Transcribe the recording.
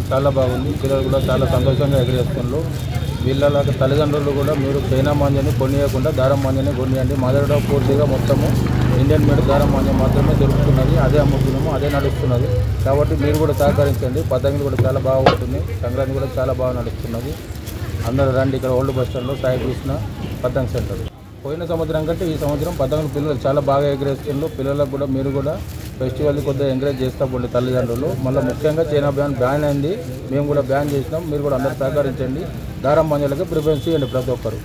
చాలా బాగుంది. పిల్లలు కూడా చాలా సంతోషంగా ఎగరేస్తున్నారు. వీళ్ళ తల్లిదండ్రులు కూడా మీరు చైనా మాంజాన్ని కొనియకుండా దారం మాంజాన్ని కొనియండి. మా దగ్గర పూర్తిగా మొత్తము ఇండియన్ మేడ్ దారం మాంజం మాత్రమే దొరుకుతున్నది. అదే అమ్ముతున్నాము, అదే నడుస్తున్నది. కాబట్టి మీరు కూడా సహకరించండి. పతంగులు కూడా చాలా బాగా ఉంటుంది. సంక్రాంతి కూడా చాలా బాగా నడుస్తున్నది. అందరూ రండి. ఇక్కడ ఓల్డ్ బస్ స్టాండ్లో సాయి కృష్ణ పతంగ్ సెంటర్. పోయిన సంవత్సరం కంటే ఈ సంవత్సరం పతంగులు పిల్లలు చాలా బాగా ఎగరేస్తున్నారు. పిల్లలకు కూడా మీరు కూడా ఫెస్టివల్ని కొద్దిగా ఎంకరేజ్ చేస్తూ పోండి తల్లిదండ్రులు. మళ్ళీ ముఖ్యంగా చైనా బ్యాన్ అయింది, మేము కూడా బ్యాన్ చేసినాం. మీరు కూడా అందరూ సహకరించండి. దారం మంజలకి ప్రిఫరెన్స్ ఇవ్వండి ప్రతి ఒక్కరు.